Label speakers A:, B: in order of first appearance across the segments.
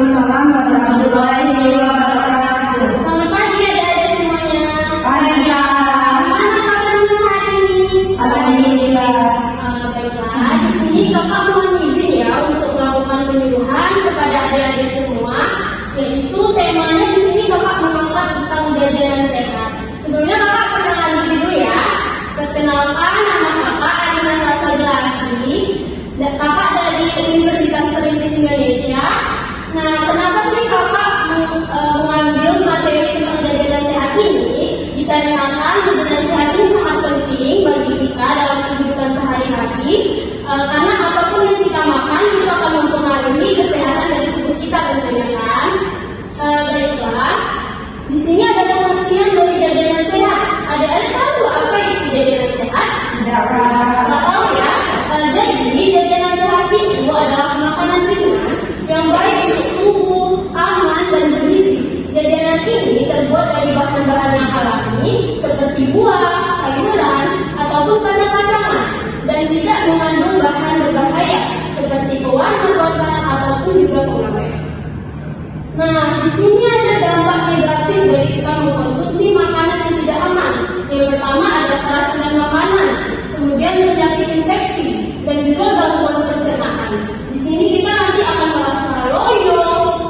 A: Waalaikumsalam warahmatullahi wabarakatuh.
B: Selamat pagi adik-adik semuanya.
A: Pagi ya.
B: Gimana kabarnya hari ini?
A: Alhamdulillah.
B: Baiklah, di sini kakak mohon izin ya untuk melakukan penyuluhan kepada adik-adik semua, yaitu temanya di sini kakak mengangkat tentang jajanan sehat. Sebelumnya kakak perkenalan diri dulu ya. Perkenalkan, nama kakak Adina Salsabila Asri, dan kakak dari Universitas Perintis Indonesia. Nah, kenapa sih kakak mengambil materi tentang jajanan sehat ini? Dikarenakan jajanan sehat ini sangat penting bagi kita dalam kehidupan sehari-hari, karena apapun yang kita makan itu akan mempengaruhi kesehatan dari tubuh kita tentunya kan. Baiklah, di sini ada pengertian dari jajanan sehat. Adik-adik tahu apa itu jajanan sehat?
A: Tidak, Kak.
B: Nggak tahu ya. Jadi jajanan sehat itu adalah makanan ringan yang baik untuk tubuh, aman dan bergizi. Jajanan ini terbuat dari bahan-bahan yang alami seperti buah, sayuran, ataupun kacang-kacangan dan tidak mengandung bahan berbahaya seperti pewarna warna ataupun juga pengawet. Nah, di sini ada dampak negatif dari kita mengkonsumsi makanan yang tidak aman. Yang pertama ada keracunan makanan, kemudian penyakit infeksi, dan juga gangguan pencernaan. Di sini kita nanti akan merasa loyo,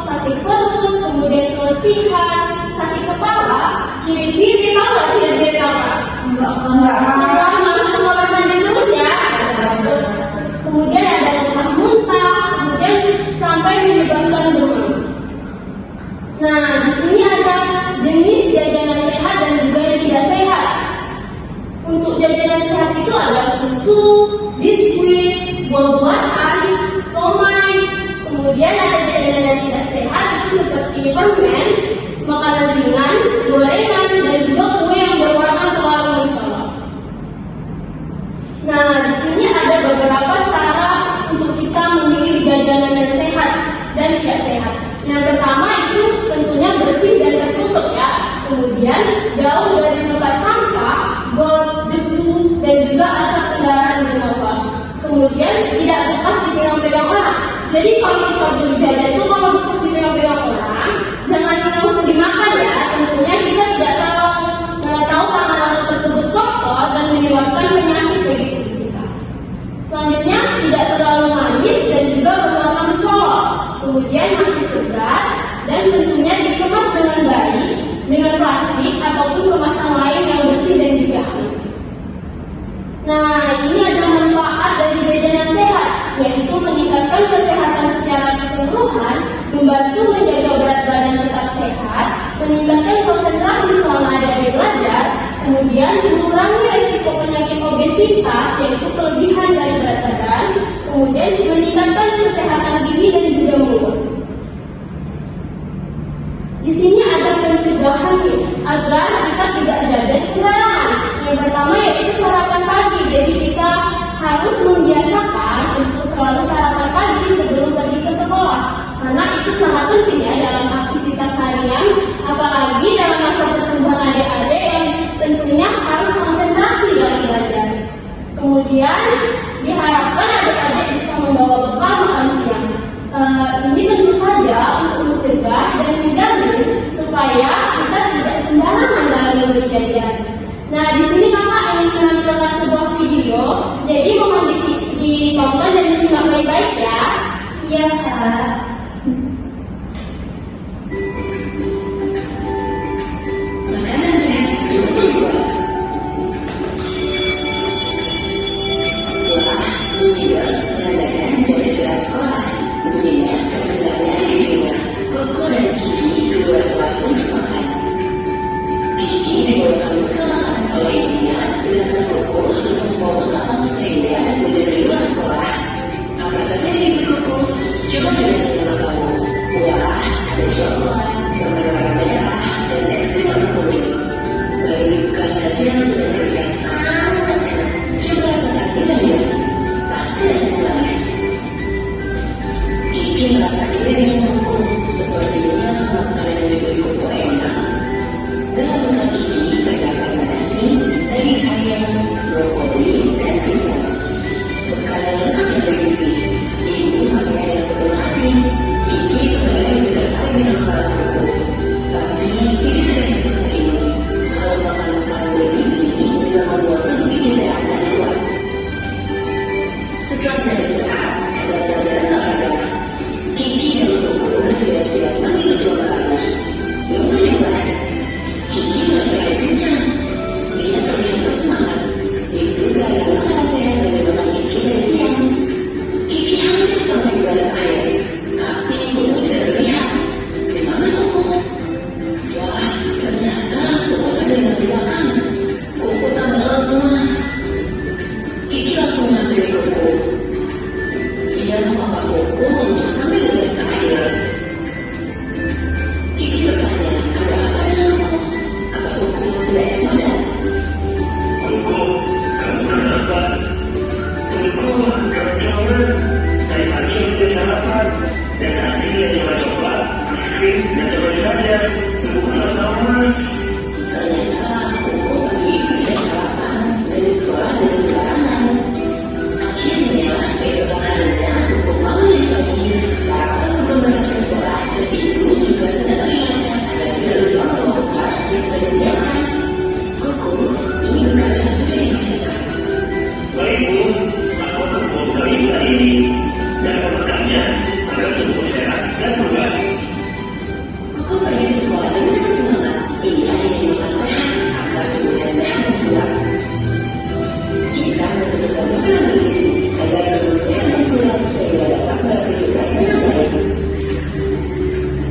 B: sakit perut, kemudian keletihan, sakit kepala, ciri-ciri tahu nggak ciri-ciri apa?
A: Enggak,
B: Jangan masuk ke kamar mandi terus ya. Kemudian ada muntah-muntah, kemudian sampai menyebabkan demam. Nah, di sini ada jenis jajanan sehat dan juga yang tidak sehat. Untuk jajanan sehat itu ada susu, biskuit, buah-buahan, somai. Kemudian ada jajanan yang tidak sehat itu seperti permen, makanan ringan, gorengan, dan juga kue yang berwarna terlalu mencolok. Nah, di sini ada beberapa cara untuk kita memilih jajanan yang sehat dan tidak sehat. Yang pertama itu tentunya bersih dan tertutup ya. Kemudian jauh dari tempat sampah, got, debu, dan juga asap kendaraan bermotor. Kemudian tidak bekas dipegang-pegang orang. Jadi kalau kita beli jajan itu kalau bekas dipegang-pegang orang, jangan langsung dimakan ya. Tentunya kita tidak tahu makanan tersebut kotor dan menyebabkan penyakit bagi tubuh kita. Selanjutnya tidak terlalu manis dan juga berwarna mencolok. Kemudian masih segar dan tentunya dikemas dengan baik dengan plastik ataupun kemasan lain yang bersih dan juga aman. Nah, ini ada manfaat dari jajanan sehat, yaitu meningkatkan kesehatan secara keseluruhan, membantu menjaga berat badan tetap sehat, meningkatkan konsentrasi selama adik-adik belajar, kemudian mengurangi risiko penyakit obesitas, yaitu kelebihan dari berat badan, kemudian meningkatkan kesehatan gigi dan juga mulut. Di sini ada pencegahan nih, agar kita tidak jajan sembarangan. Yang pertama yaitu sarapan pagi. Jadi kita harus membiasakan untuk selalu sarapan pagi sebelum pergi ke sekolah, karena itu sangat penting ya dalam aktivitas harian, apalagi dalam masa pertumbuhan adik-adik yang tentunya harus konsentrasi dalam belajar. Kemudian diharapkan adik-adik bisa membawa bekal makan siang. Ini tentu saja untuk mencegah dan menjamin supaya kita tidak sembarangan dalam membeli jajan. Nah, di sini kakak ingin menampilkan sebuah video, jadi mohon ditonton dan disimak baik-baik ya. Iya kak.
C: Makanan sehat yang kedua. Buah, juga menandakan jam istirahat sekolah. Bunyinya terdengarnya hingga koko dan gigi keluar kelas untuk makan. Gigi dibawakan bekal makan oleh ibunya, sedangkan koko membawa bekal sehingga jajan di luar sekolah. Apa saja yang dibeli koko? Coba lihat di rumah kamu. Buah, ada coklat, permen warna merah, dan es krim warna kuning. Baru dibuka saja sudah terlihat sangat enak. Coba rasakan kita lihat. Pasti rasanya manis. Gigi merasa iri dengan koko, sepertinya makanan yang dibeli koko enak. Dalam bekal Gigi terdapat nasi, daging ayam, brokoli, dan pisang. Bekal yang lengkap dan bergizi. Ini masakan yang sepenuh hati. Gigi sebenarnya
D: krim dan coba saja bukan rasa emas.
C: Ternyata Koko pagi itu tidak sarapan dari sekolah dan sembarangan. Akhirnya keesokan harinya Koko bangun pagi sarapan sebelum berangkat ke sekolah dan ibu juga sudah teringatkan agar tidak lupa membawa bekal yang sudah disediakan. Koko ingin kalian sudah disiapkan.
D: Baik Bu, aku akan membawa ibu hari ini dan memakannya agar tubuh sehat dan bugar.
C: Koko pergi ke sekolah dengan semangat. Ia ingin makan sehat agar tubuhnya sehat dan kuat. Kita membutuhkan makanan bergizi agar tubuh sehat dan kuat sehingga dapat beraktivitas dengan baik.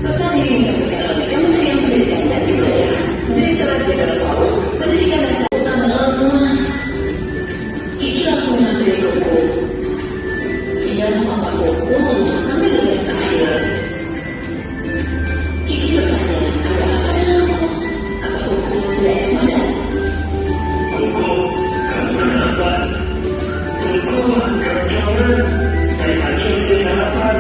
C: Pesan ini disampaikan oleh Kementerian Pendidikan dan Kebudayaan, Direktorat Jenderal PAUD, Pendidikan Dasar Utama Emas. Kiki langsung mengambil Koko. Ia memapa Koko untuk sambil lihat ke akhir. Kiki bertanya, ada apa dengan Koko? Apa Koko tidak enak badan?
D: Koko, kamu kenapa? Koko keroncongan. Dari pagi tidak sarapan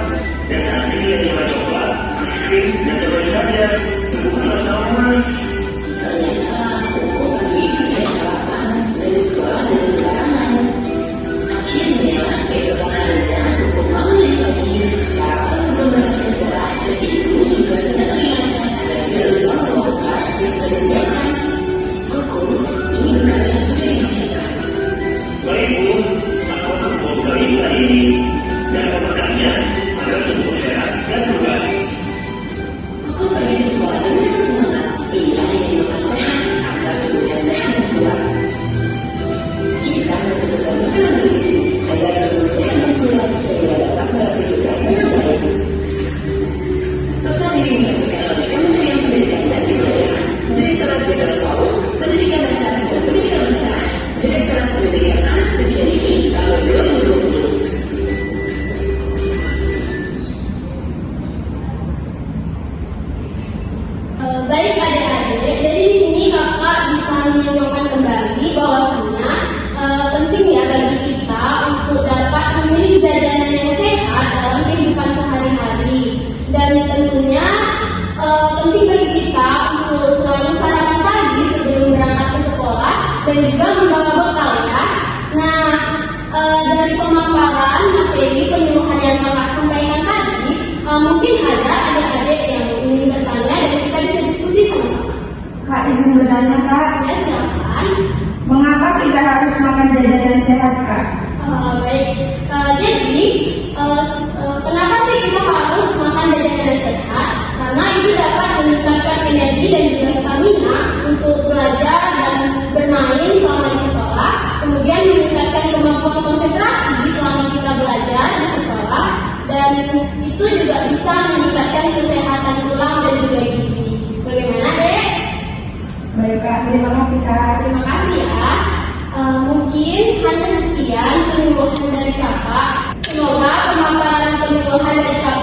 D: dan nanti dia coba coklat, es krim dan coba saja bukan rasa emas.
C: Ternyata Koko pagi itu tidak sarapan dari sekolah dan sembarangan. Akhirnya keesokan harinya Koko bangun dari pagi sarapan sebelum berangkat ke sekolah dan ibu juga sudah teringatkan agar tidak lupa membawa bekal yang sudah disediakan. Koko ingin kalian sudah disiapkan.
D: Baik Bu, aku akan membawa ibu hari ini dan memakannya agar tubuh sehat dan bugar.
C: Koko pergi ke sekolah dengan semangat. Ia ingin makan sehat agar tubuhnya sehat dan kuat. Kita membutuhkan makanan bergizi agar tubuh sehat dan kuat sehingga dapat beraktivitas dengan baik. Pesan ini disampaikan oleh Kementerian Pendidikan dan Kebudayaan, Direktorat Jenderal PAUD, Pendidikan Dasar dan Pendidikan Menengah, Direktorat Pendidikan Anak Usia Dini tahun 2020.
B: Baik adik-adik, jadi di sini kakak bisa menyimpulkan kembali bahwasanya penting ya bagi kita untuk dapat memilih jajanan yang sehat dalam kehidupan sehari-hari. Dan tentunya penting bagi kita untuk selalu sarapan pagi sebelum berangkat ke sekolah dan juga membawa bekal ya. Nah, dari pemaparan materi penyuluhan yang kakak sampaikan tadi, mungkin ada adik-adik yang ingin bertanya dan kita bisa diskusi sama-sama.
A: Kak, izin bertanya Kak,
B: Ya, silakan.
A: mengapa kita harus makan jajanan sehat Kak?
B: Baik, jadi kenapa sih kita harus makan jajanan yang sehat? Karena itu dapat meningkatkan energi dan juga stamina untuk belajar dan bermain selama di sekolah. Kemudian meningkatkan kemampuan konsentrasi selama kita belajar di sekolah. Dan itu juga bisa meningkatkan kesehatan tulang dan juga gigi. Bagaimana, Dek?
A: Baik Kak, terima kasih Kak.
B: Terima kasih ya. Mungkin hanya sekian penyuluhan dari kakak. Semoga pemaparan penyuluhan dari kakak